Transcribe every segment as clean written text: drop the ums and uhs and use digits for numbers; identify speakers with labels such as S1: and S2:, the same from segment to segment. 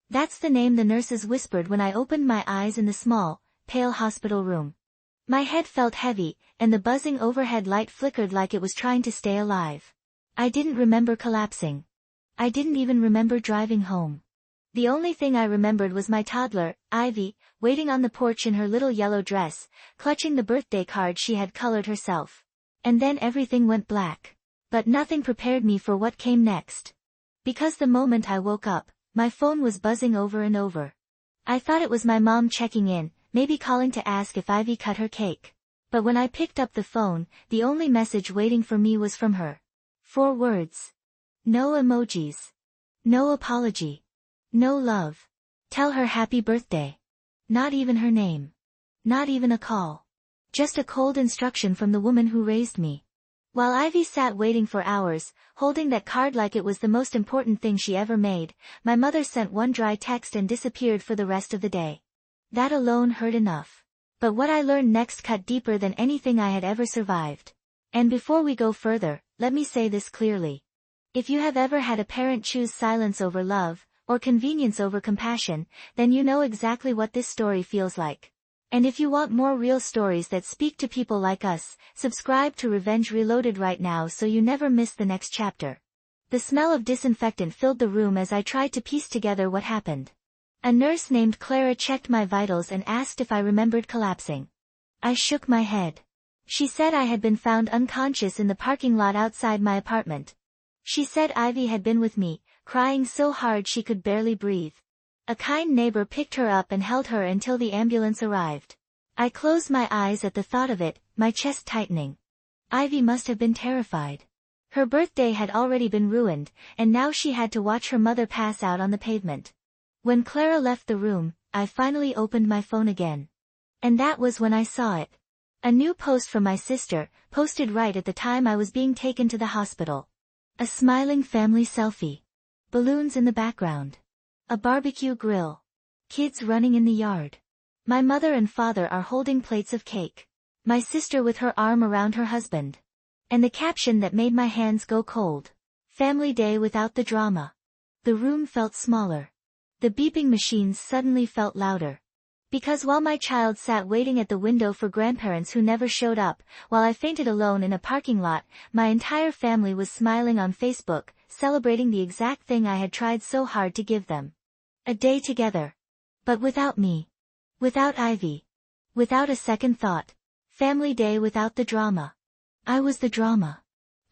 S1: That's the name the nurses whispered when I opened my eyes in the small, pale hospital room. My head felt heavy, and the buzzing overhead light flickered like it was trying to stay alive. I didn't remember collapsing. I didn't even remember driving home. The only thing I remembered was my toddler, Ivy, waiting on the porch in her little yellow dress, clutching the birthday card she had colored herself. And then everything went black. But nothing prepared me for what came next. Because the moment I woke up, my phone was buzzing over and over. I thought it was my mom checking in, maybe calling to ask if Ivy cut her cake. But when I picked up the phone, the only message waiting for me was from her. 4 words. No emojis. No apology. No love. Tell her happy birthday. Not even her name. Not even a call. Just a cold instruction from the woman who raised me. While Ivy sat waiting for hours, holding that card like it was the most important thing she ever made, my mother sent one dry text and disappeared for the rest of the day. That alone hurt enough. But what I learned next cut deeper than anything I had ever survived. And before we go further, let me say this clearly. If you have ever had a parent choose silence over love, or convenience over compassion, then you know exactly what this story feels like. And if you want more real stories that speak to people like us, subscribe to Revenge Reloaded right now so you never miss the next chapter. The smell of disinfectant filled the room as I tried to piece together what happened. A nurse named Clara checked my vitals and asked if I remembered collapsing. I shook my head. She said I had been found unconscious in the parking lot outside my apartment. She said Ivy had been with me, crying so hard she could barely breathe. A kind neighbor picked her up and held her until the ambulance arrived. I closed my eyes at the thought of it, my chest tightening. Ivy must have been terrified. Her birthday had already been ruined, and now she had to watch her mother pass out on the pavement. When Clara left the room, I finally opened my phone again. And that was when I saw it. A new post from my sister, posted right at the time I was being taken to the hospital. A smiling family selfie. Balloons in the background. A barbecue grill. Kids running in the yard. My mother and father are holding plates of cake. My sister with her arm around her husband. And the caption that made my hands go cold. Family day without the drama. The room felt smaller. The beeping machines suddenly felt louder. Because while my child sat waiting at the window for grandparents who never showed up, while I fainted alone in a parking lot, my entire family was smiling on Facebook, celebrating the exact thing I had tried so hard to give them. A day together. But without me. Without Ivy. Without a second thought. Family day without the drama. I was the drama.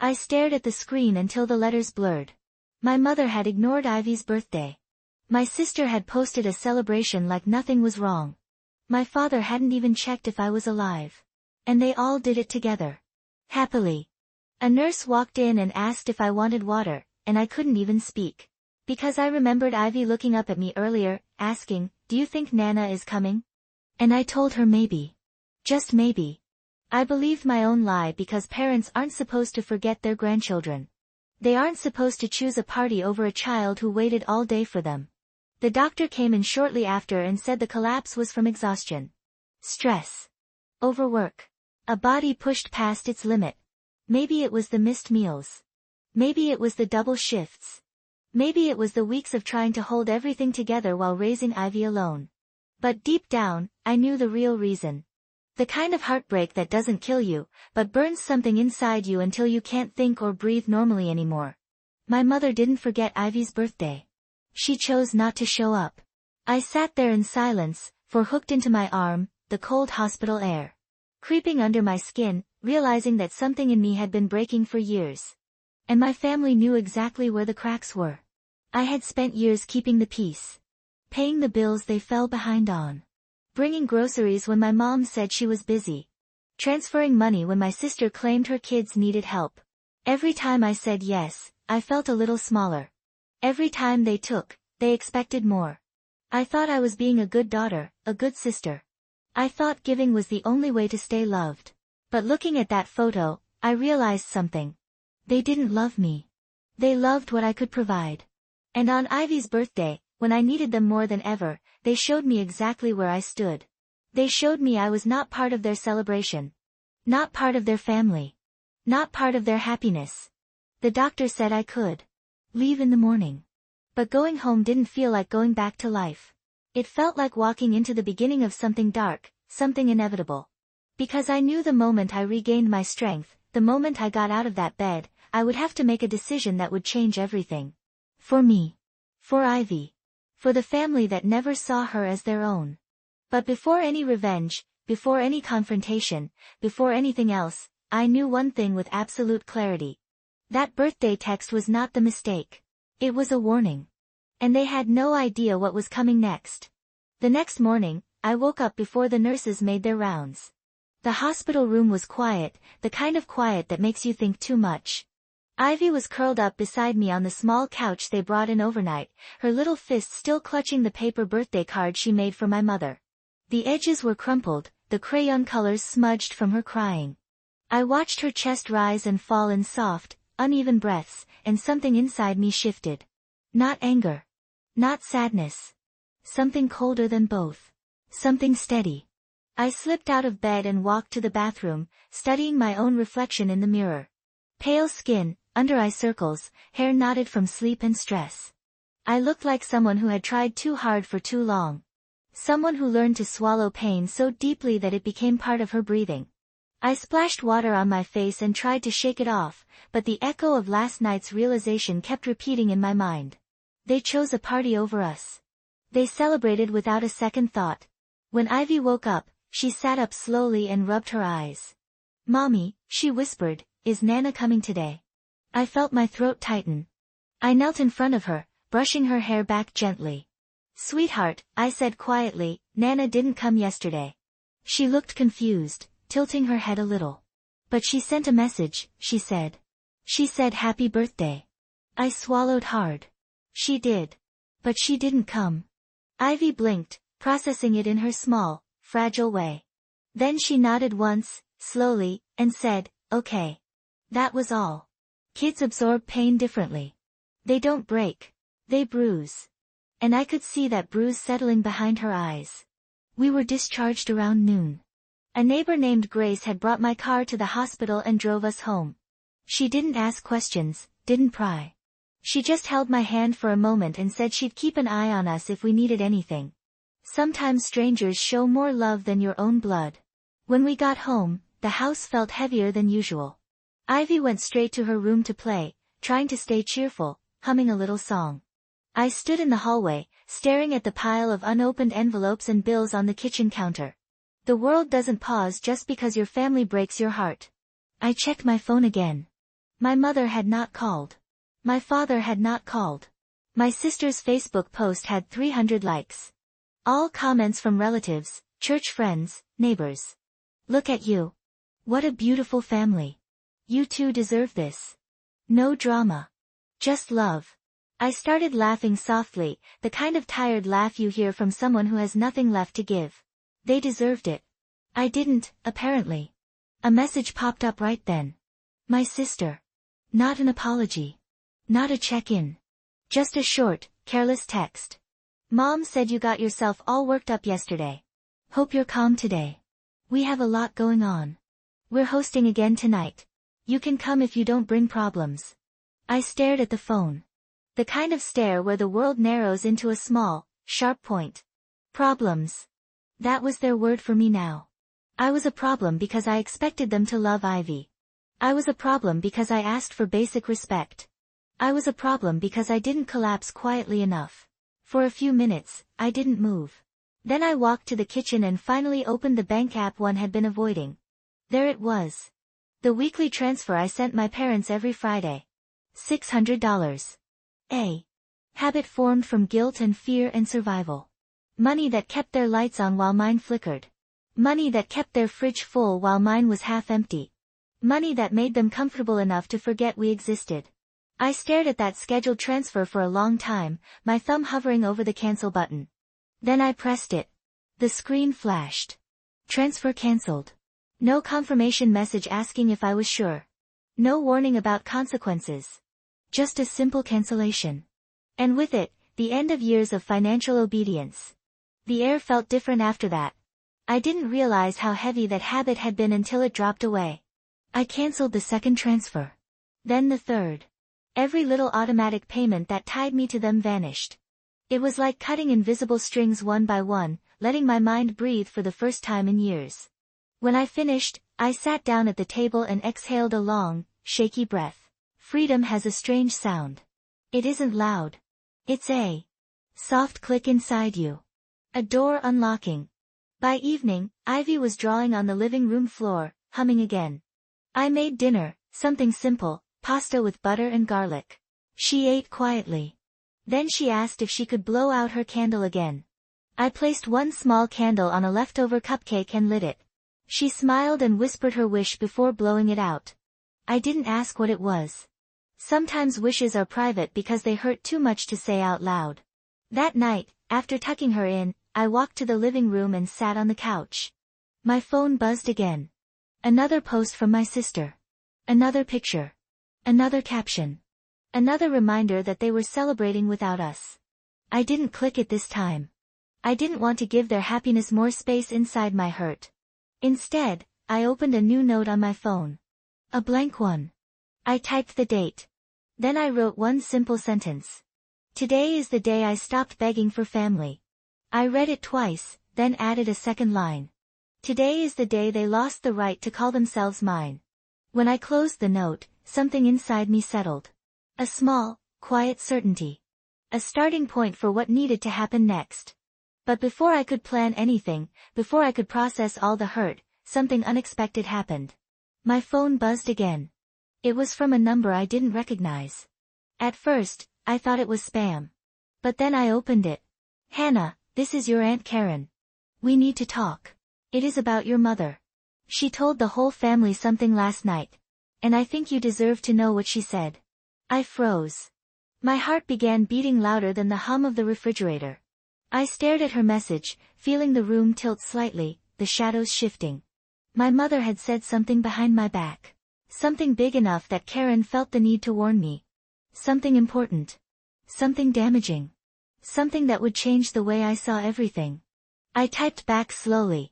S1: I stared at the screen until the letters blurred. My mother had ignored Ivy's birthday. My sister had posted a celebration like nothing was wrong. My father hadn't even checked if I was alive. And they all did it together. Happily. A nurse walked in and asked if I wanted water, and I couldn't even speak. Because I remembered Ivy looking up at me earlier, asking, "Do you think Nana is coming?" And I told her maybe. Just maybe. I believed my own lie because parents aren't supposed to forget their grandchildren. They aren't supposed to choose a party over a child who waited all day for them. The doctor came in shortly after and said the collapse was from exhaustion. Stress. Overwork. A body pushed past its limit. Maybe it was the missed meals. Maybe it was the double shifts. Maybe it was the weeks of trying to hold everything together while raising Ivy alone. But deep down, I knew the real reason. The kind of heartbreak that doesn't kill you, but burns something inside you until you can't think or breathe normally anymore. My mother didn't forget Ivy's birthday. She chose not to show up. I sat there in silence, for hooked into my arm, the cold hospital air. Creeping under my skin, realizing that something in me had been breaking for years. And my family knew exactly where the cracks were. I had spent years keeping the peace. Paying the bills they fell behind on. Bringing groceries when my mom said she was busy. Transferring money when my sister claimed her kids needed help. Every time I said yes, I felt a little smaller. Every time they took, they expected more. I thought I was being a good daughter, a good sister. I thought giving was the only way to stay loved. But looking at that photo, I realized something. They didn't love me. They loved what I could provide. And on Ivy's birthday, when I needed them more than ever, they showed me exactly where I stood. They showed me I was not part of their celebration. Not part of their family. Not part of their happiness. The doctor said I could leave in the morning. But going home didn't feel like going back to life. It felt like walking into the beginning of something dark, something inevitable. Because I knew the moment I regained my strength, the moment I got out of that bed, I would have to make a decision that would change everything. For me. For Ivy. For the family that never saw her as their own. But before any revenge, before any confrontation, before anything else, I knew one thing with absolute clarity. That birthday text was not the mistake. It was a warning. And they had no idea what was coming next. The next morning, I woke up before the nurses made their rounds. The hospital room was quiet, the kind of quiet that makes you think too much. Ivy was curled up beside me on the small couch they brought in overnight, her little fist still clutching the paper birthday card she made for my mother. The edges were crumpled, the crayon colors smudged from her crying. I watched her chest rise and fall in soft, uneven breaths, and something inside me shifted. Not anger. Not sadness. Something colder than both. Something steady. I slipped out of bed and walked to the bathroom, studying my own reflection in the mirror. Pale skin, under-eye circles, hair knotted from sleep and stress. I looked like someone who had tried too hard for too long. Someone who learned to swallow pain so deeply that it became part of her breathing. I splashed water on my face and tried to shake it off, but the echo of last night's realization kept repeating in my mind. They chose a party over us. They celebrated without a second thought. When Ivy woke up, she sat up slowly and rubbed her eyes. "Mommy," she whispered, "is Nana coming today?" I felt my throat tighten. I knelt in front of her, brushing her hair back gently. "Sweetheart," I said quietly, "Nana didn't come yesterday." She looked confused, tilting her head a little. "But she sent a message," she said. "She said happy birthday." I swallowed hard. "She did. But she didn't come." Ivy blinked, processing it in her small, fragile way. Then she nodded once, slowly, and said, "Okay." That was all. Kids absorb pain differently. They don't break. They bruise. And I could see that bruise settling behind her eyes. We were discharged around noon. A neighbor named Grace had brought my car to the hospital and drove us home. She didn't ask questions, didn't pry. She just held my hand for a moment and said she'd keep an eye on us if we needed anything. Sometimes strangers show more love than your own blood. When we got home, the house felt heavier than usual. Ivy went straight to her room to play, trying to stay cheerful, humming a little song. I stood in the hallway, staring at the pile of unopened envelopes and bills on the kitchen counter. The world doesn't pause just because your family breaks your heart. I checked my phone again. My mother had not called. My father had not called. My sister's Facebook post had 300 likes. All comments from relatives, church friends, neighbors. "Look at you. What a beautiful family. You two deserve this. No drama. Just love." I started laughing softly, the kind of tired laugh you hear from someone who has nothing left to give. They deserved it. I didn't, apparently. A message popped up right then. My sister. Not an apology. Not a check-in. Just a short, careless text. "Mom said you got yourself all worked up yesterday. Hope you're calm today. We have a lot going on. We're hosting again tonight. You can come if you don't bring problems." I stared at the phone. The kind of stare where the world narrows into a small, sharp point. Problems. That was their word for me now. I was a problem because I expected them to love Ivy. I was a problem because I asked for basic respect. I was a problem because I didn't collapse quietly enough. For a few minutes, I didn't move. Then I walked to the kitchen and finally opened the bank app one had been avoiding. There it was. The weekly transfer I sent my parents every Friday. $600. A habit formed from guilt and fear and survival. Money that kept their lights on while mine flickered. Money that kept their fridge full while mine was half empty. Money that made them comfortable enough to forget we existed. I stared at that scheduled transfer for a long time, my thumb hovering over the cancel button. Then I pressed it. The screen flashed. Transfer canceled. No confirmation message asking if I was sure. No warning about consequences. Just a simple cancellation. And with it, the end of years of financial obedience. The air felt different after that. I didn't realize how heavy that habit had been until it dropped away. I canceled the second transfer. Then the third. Every little automatic payment that tied me to them vanished. It was like cutting invisible strings one by one, letting my mind breathe for the first time in years. When I finished, I sat down at the table and exhaled a long, shaky breath. Freedom has a strange sound. It isn't loud. It's a soft click inside you. A door unlocking. By evening, Ivy was drawing on the living room floor, humming again. I made dinner, something simple, pasta with butter and garlic. She ate quietly. Then she asked if she could blow out her candle again. I placed one small candle on a leftover cupcake and lit it. She smiled and whispered her wish before blowing it out. I didn't ask what it was. Sometimes wishes are private because they hurt too much to say out loud. That night, after tucking her in, I walked to the living room and sat on the couch. My phone buzzed again. Another post from my sister. Another picture. Another caption. Another reminder that they were celebrating without us. I didn't click it this time. I didn't want to give their happiness more space inside my hurt. Instead, I opened a new note on my phone. A blank one. I typed the date. Then I wrote one simple sentence. Today is the day I stopped begging for family. I read it twice, then added a second line. Today is the day they lost the right to call themselves mine. When I closed the note, something inside me settled. A small, quiet certainty. A starting point for what needed to happen next. But before I could plan anything, before I could process all the hurt, something unexpected happened. My phone buzzed again. It was from a number I didn't recognize. At first, I thought it was spam. But then I opened it. Hannah, this is your Aunt Karen. We need to talk. It is about your mother. She told the whole family something last night. And I think you deserve to know what she said. I froze. My heart began beating louder than the hum of the refrigerator. I stared at her message, feeling the room tilt slightly, the shadows shifting. My mother had said something behind my back. Something big enough that Karen felt the need to warn me. Something important. Something damaging. Something that would change the way I saw everything. I typed back slowly.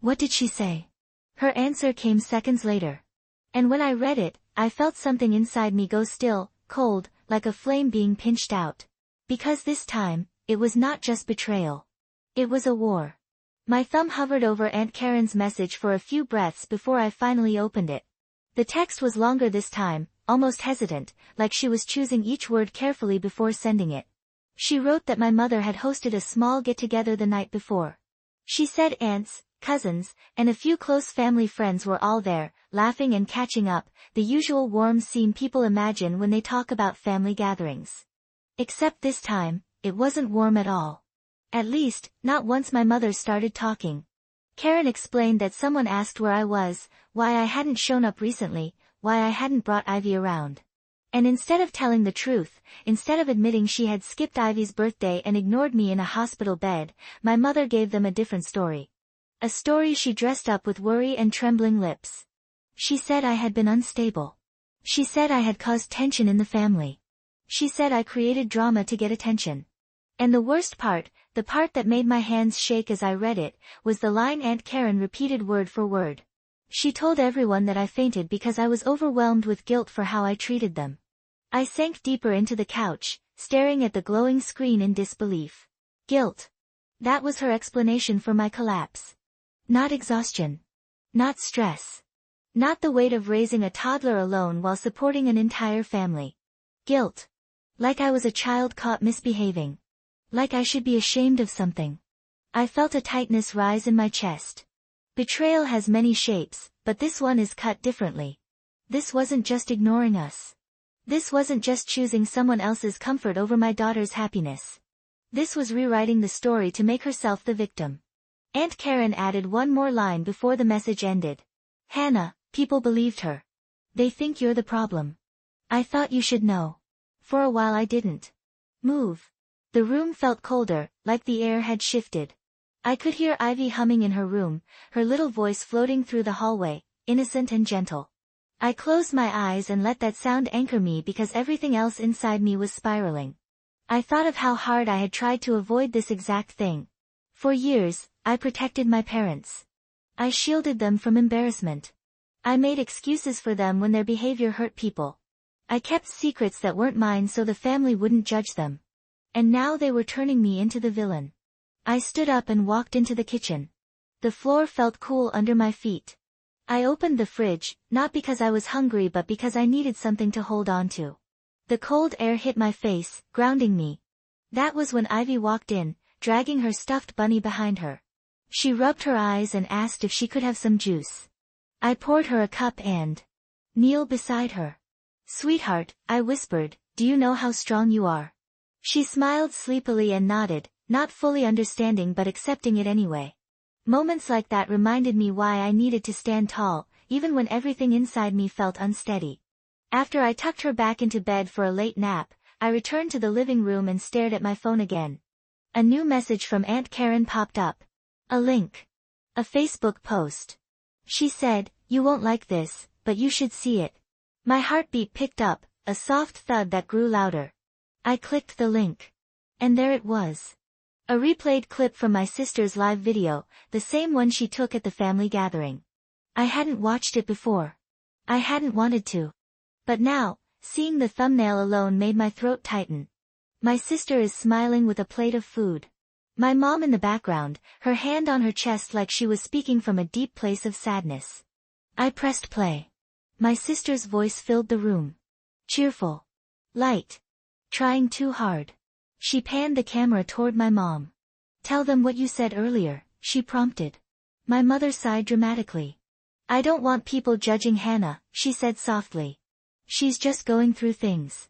S1: What did she say? Her answer came seconds later. And when I read it, I felt something inside me go still, cold, like a flame being pinched out. Because this time, it was not just betrayal. It was a war. My thumb hovered over Aunt Karen's message for a few breaths before I finally opened it. The text was longer this time, almost hesitant, like she was choosing each word carefully before sending it. She wrote that my mother had hosted a small get-together the night before. She said aunts, cousins, and a few close family friends were all there, laughing and catching up, the usual warm scene people imagine when they talk about family gatherings. Except this time, it wasn't warm at all. At least, not once my mother started talking. Karen explained that someone asked where I was, why I hadn't shown up recently, why I hadn't brought Ivy around. And instead of telling the truth, instead of admitting she had skipped Ivy's birthday and ignored me in a hospital bed, my mother gave them a different story. A story she dressed up with worry and trembling lips. She said I had been unstable. She said I had caused tension in the family. She said I created drama to get attention. And the worst part, the part that made my hands shake as I read it, was the line Aunt Karen repeated word for word. She told everyone that I fainted because I was overwhelmed with guilt for how I treated them. I sank deeper into the couch, staring at the glowing screen in disbelief. Guilt. That was her explanation for my collapse. Not exhaustion. Not stress. Not the weight of raising a toddler alone while supporting an entire family. Guilt. Like I was a child caught misbehaving. Like I should be ashamed of something. I felt a tightness rise in my chest. Betrayal has many shapes, but this one is cut differently. This wasn't just ignoring us. This wasn't just choosing someone else's comfort over my daughter's happiness. This was rewriting the story to make herself the victim. Aunt Karen added one more line before the message ended. Hannah, people believed her. They think you're the problem. I thought you should know. For a while I didn't. Move. The room felt colder, like the air had shifted. I could hear Ivy humming in her room, her little voice floating through the hallway, innocent and gentle. I closed my eyes and let that sound anchor me because everything else inside me was spiraling. I thought of how hard I had tried to avoid this exact thing. For years, I protected my parents. I shielded them from embarrassment. I made excuses for them when their behavior hurt people. I kept secrets that weren't mine so the family wouldn't judge them. And now they were turning me into the villain. I stood up and walked into the kitchen. The floor felt cool under my feet. I opened the fridge, not because I was hungry but because I needed something to hold on to. The cold air hit my face, grounding me. That was when Ivy walked in, dragging her stuffed bunny behind her. She rubbed her eyes and asked if she could have some juice. I poured her a cup and knelt beside her. "Sweetheart," I whispered, "do you know how strong you are?" She smiled sleepily and nodded, not fully understanding but accepting it anyway. Moments like that reminded me why I needed to stand tall, even when everything inside me felt unsteady. After I tucked her back into bed for a late nap, I returned to the living room and stared at my phone again. A new message from Aunt Karen popped up. A link. A Facebook post. She said, "You won't like this, but you should see it." My heartbeat picked up, a soft thud that grew louder. I clicked the link. And there it was. A replayed clip from my sister's live video, the same one she took at the family gathering. I hadn't watched it before. I hadn't wanted to. But now, seeing the thumbnail alone made my throat tighten. My sister is smiling with a plate of food. My mom in the background, her hand on her chest like she was speaking from a deep place of sadness. I pressed play. My sister's voice filled the room. Cheerful. Light. Trying too hard. She panned the camera toward my mom. "Tell them what you said earlier," she prompted. My mother sighed dramatically. "I don't want people judging Hannah," she said softly. "She's just going through things.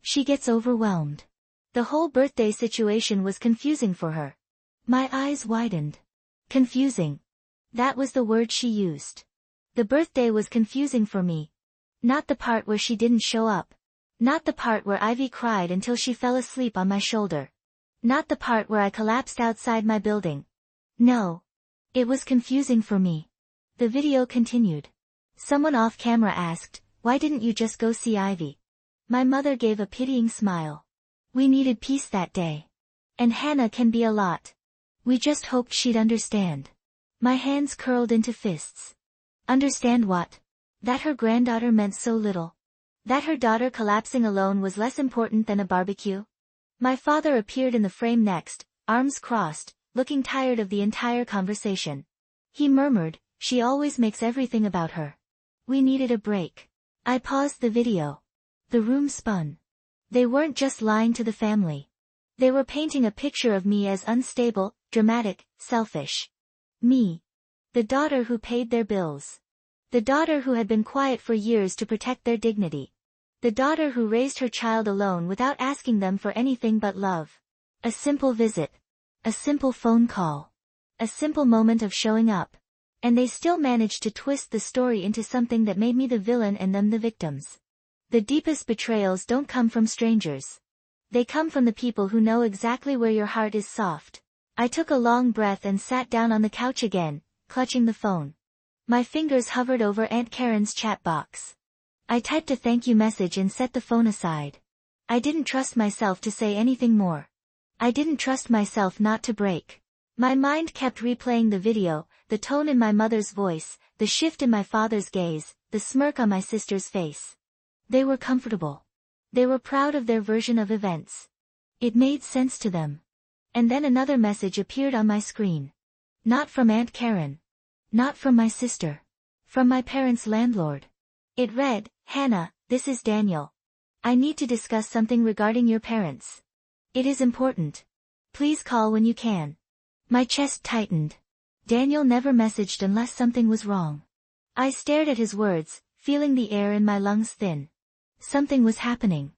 S1: She gets overwhelmed." The whole birthday situation was confusing for her. My eyes widened. Confusing. That was the word she used. The birthday was confusing for me. Not the part where she didn't show up. Not the part where Ivy cried until she fell asleep on my shoulder. Not the part where I collapsed outside my building. No. It was confusing for me. The video continued. Someone off camera asked, "Why didn't you just go see Ivy?" My mother gave a pitying smile. "We needed peace that day. And Hannah can be a lot. We just hoped she'd understand." My hands curled into fists. Understand what? That her granddaughter meant so little. That her daughter collapsing alone was less important than a barbecue? My father appeared in the frame next, arms crossed, looking tired of the entire conversation. He murmured, "She always makes everything about her. We needed a break." I paused the video. The room spun. They weren't just lying to the family. They were painting a picture of me as unstable, dramatic, selfish. Me. The daughter who paid their bills. The daughter who had been quiet for years to protect their dignity. The daughter who raised her child alone without asking them for anything but love. A simple visit. A simple phone call. A simple moment of showing up. And they still managed to twist the story into something that made me the villain and them the victims. The deepest betrayals don't come from strangers. They come from the people who know exactly where your heart is soft. I took a long breath and sat down on the couch again, clutching the phone. My fingers hovered over Aunt Karen's chat box. I typed a thank you message and set the phone aside. I didn't trust myself to say anything more. I didn't trust myself not to break. My mind kept replaying the video, the tone in my mother's voice, the shift in my father's gaze, the smirk on my sister's face. They were comfortable. They were proud of their version of events. It made sense to them. And then another message appeared on my screen. Not from Aunt Karen. Not from my sister. From my parents' landlord. It read, "Hannah, this is Daniel. I need to discuss something regarding your parents. It is important. Please call when you can." My chest tightened. Daniel never messaged unless something was wrong. I stared at his words, feeling the air in my lungs thin. Something was happening.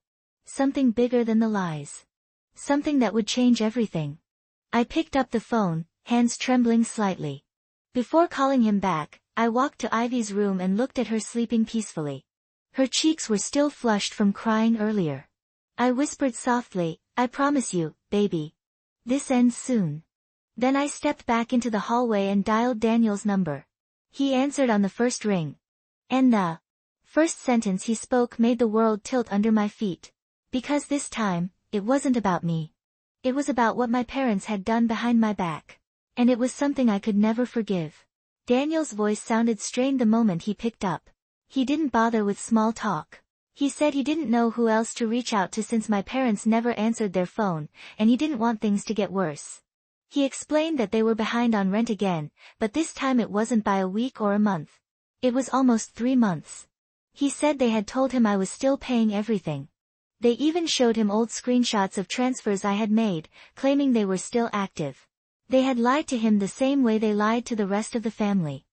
S1: Something bigger than the lies. Something that would change everything. I picked up the phone, hands trembling slightly. Before calling him back, I walked to Ivy's room and looked at her sleeping peacefully. Her cheeks were still flushed from crying earlier. I whispered softly, "I promise you, baby. This ends soon." Then I stepped back into the hallway and dialed Daniel's number. He answered on the first ring. And the first sentence he spoke made the world tilt under my feet. Because this time, it wasn't about me. It was about what my parents had done behind my back. And it was something I could never forgive. Daniel's voice sounded strained the moment he picked up. He didn't bother with small talk. He said he didn't know who else to reach out to since my parents never answered their phone, and he didn't want things to get worse. He explained that they were behind on rent again, but this time it wasn't by a week or a month. It was almost 3 months. He said they had told him I was still paying everything. They even showed him old screenshots of transfers I had made, claiming they were still active. They had lied to him the same way they lied to the rest of the family.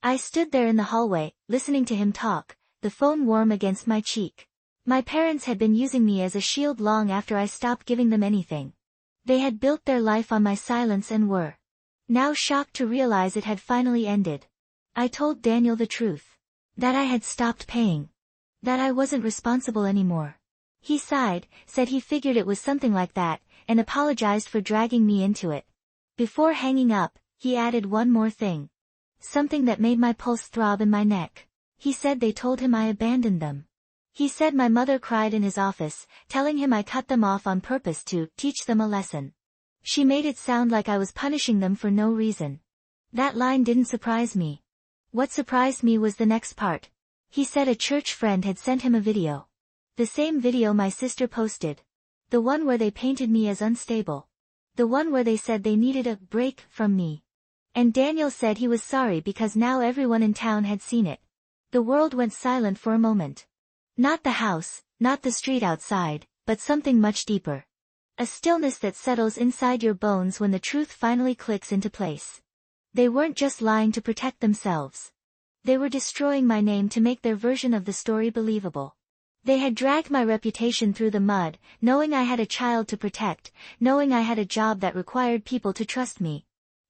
S1: I stood there in the hallway, listening to him talk, the phone warm against my cheek. My parents had been using me as a shield long after I stopped giving them anything. They had built their life on my silence and were now shocked to realize it had finally ended. I told Daniel the truth. That I had stopped paying. That I wasn't responsible anymore. He sighed, said he figured it was something like that, and apologized for dragging me into it. Before hanging up, he added one more thing. Something that made my pulse throb in my neck. He said they told him I abandoned them. He said my mother cried in his office, telling him I cut them off on purpose to teach them a lesson. She made it sound like I was punishing them for no reason. That line didn't surprise me. What surprised me was the next part. He said a church friend had sent him a video. The same video my sister posted. The one where they painted me as unstable. The one where they said they needed a break from me. And Daniel said he was sorry because now everyone in town had seen it. The world went silent for a moment. Not the house, not the street outside, but something much deeper. A stillness that settles inside your bones when the truth finally clicks into place. They weren't just lying to protect themselves. They were destroying my name to make their version of the story believable. They had dragged my reputation through the mud, knowing I had a child to protect, knowing I had a job that required people to trust me.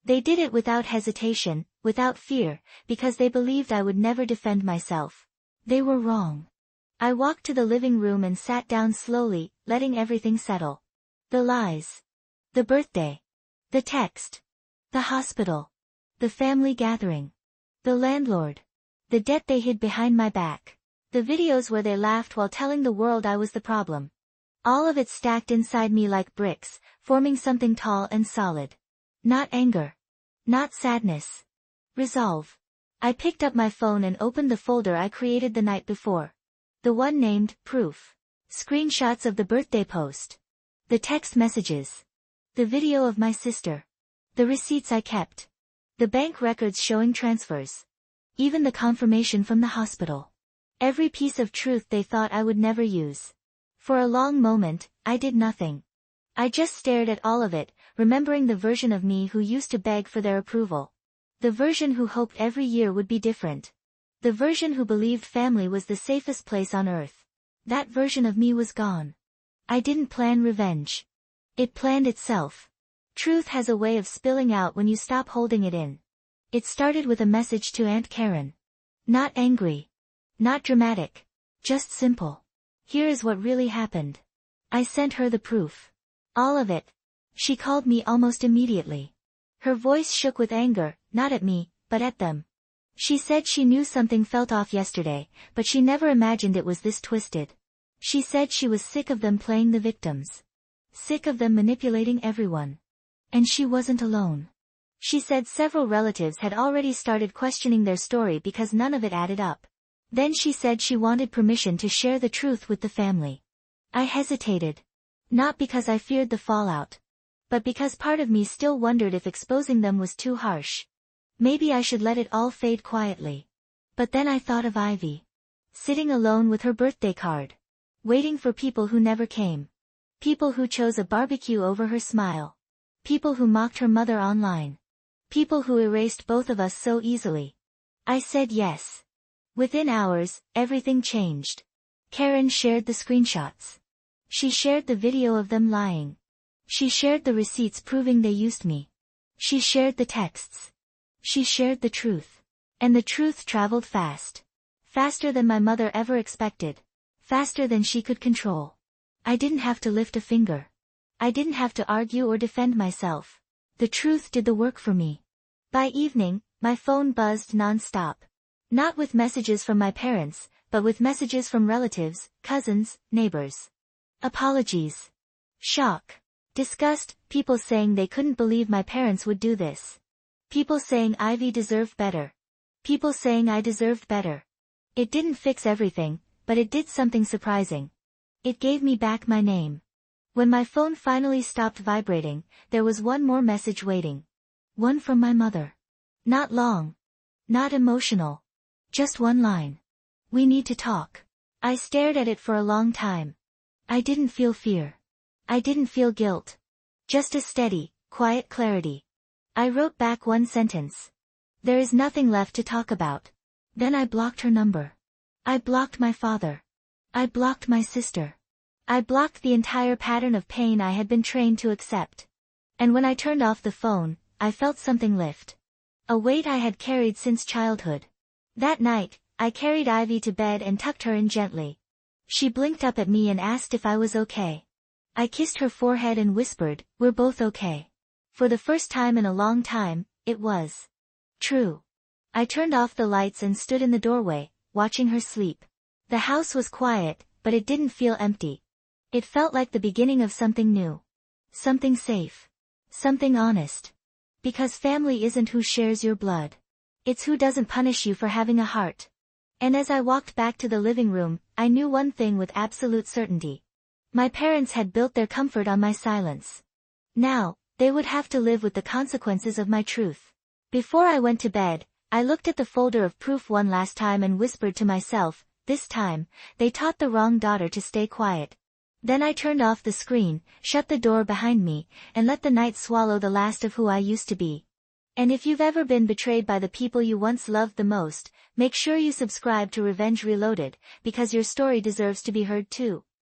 S1: They did it without hesitation, without fear, because they believed I would never defend myself. They were wrong. I walked to the living room and sat down slowly, letting everything settle. The lies. The birthday. The text. The hospital. The family gathering. The landlord. The debt they hid behind my back. The videos where they laughed while telling the world I was the problem. All of it stacked inside me like bricks, forming something tall and solid. Not anger. Not sadness. Resolve. I picked up my phone and opened the folder I created the night before. The one named Proof. Screenshots of the birthday post. The text messages. The video of my sister. The receipts I kept. The bank records showing transfers. Even the confirmation from the hospital. Every piece of truth they thought I would never use. For a long moment, I did nothing. I just stared at all of it, remembering the version of me who used to beg for their approval. The version who hoped every year would be different. The version who believed family was the safest place on earth. That version of me was gone. I didn't plan revenge. It planned itself. Truth has a way of spilling out when you stop holding it in. It started with a message to Aunt Karen. Not angry. Not dramatic. Just simple. Here is what really happened. I sent her the proof. All of it. She called me almost immediately. Her voice shook with anger, not at me, but at them. She said she knew something felt off yesterday, but she never imagined it was this twisted. She said she was sick of them playing the victims. Sick of them manipulating everyone. And she wasn't alone. She said several relatives had already started questioning their story because none of it added up. Then she said she wanted permission to share the truth with the family. I hesitated. Not because I feared the fallout. But because part of me still wondered if exposing them was too harsh. Maybe I should let it all fade quietly. But then I thought of Ivy. Sitting alone with her birthday card. Waiting for people who never came. People who chose a barbecue over her smile. People who mocked her mother online. People who erased both of us so easily. I said yes. Within hours, everything changed. Karen shared the screenshots. She shared the video of them lying. She shared the receipts proving they used me. She shared the texts. She shared the truth. And the truth traveled fast. Faster than my mother ever expected. Faster than she could control. I didn't have to lift a finger. I didn't have to argue or defend myself. The truth did the work for me. By evening, my phone buzzed non-stop. Not with messages from my parents, but with messages from relatives, cousins, neighbors. Apologies. Shock. Disgust, people saying they couldn't believe my parents would do this. People saying Ivy deserved better. People saying I deserved better. It didn't fix everything, but it did something surprising. It gave me back my name. When my phone finally stopped vibrating, there was one more message waiting. One from my mother. Not long. Not emotional. Just one line. We need to talk. I stared at it for a long time. I didn't feel fear. I didn't feel guilt. Just a steady, quiet clarity. I wrote back one sentence. There is nothing left to talk about. Then I blocked her number. I blocked my father. I blocked my sister. I blocked the entire pattern of pain I had been trained to accept. And when I turned off the phone, I felt something lift. A weight I had carried since childhood. That night, I carried Ivy to bed and tucked her in gently. She blinked up at me and asked if I was okay. I kissed her forehead and whispered, "We're both okay." For the first time in a long time, it was true. I turned off the lights and stood in the doorway, watching her sleep. The house was quiet, but it didn't feel empty. It felt like the beginning of something new. Something safe. Something honest. Because family isn't who shares your blood. It's who doesn't punish you for having a heart. And as I walked back to the living room, I knew one thing with absolute certainty. My parents had built their comfort on my silence. Now, they would have to live with the consequences of my truth. Before I went to bed, I looked at the folder of proof one last time and whispered to myself, this time, they taught the wrong daughter to stay quiet. Then I turned off the screen, shut the door behind me, and let the night swallow the last of who I used to be. And if you've ever been betrayed by the people you once loved the most, make sure you subscribe to Revenge Reloaded, because your story deserves to be heard too.